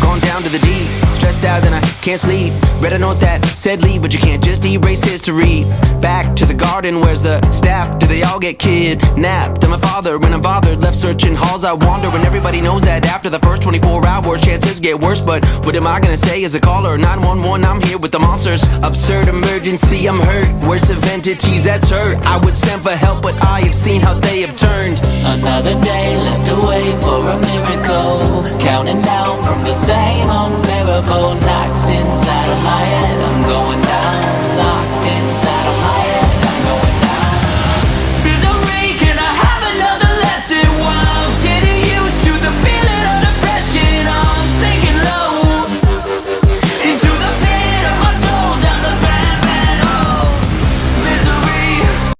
Gone down to the deep, stressed out and I can't sleep. Read a note that said leave, but you can't just erase history. Back to the garden, where's the staff? Do they all get kidnapped? I'm a father when I'm bothered, left searching halls I wander. And everybody knows that after the first 24 hours chances get worse. But what am I gonna say as a caller? 911, I'm here with the monsters. Absurd emergency, I'm hurt. Worst of entities, that's hurt. I would send for help, but I have seen how they have turned. Another day left to wait for a miracle, counting down from the same unbearable knocks inside of my head. I'm going down.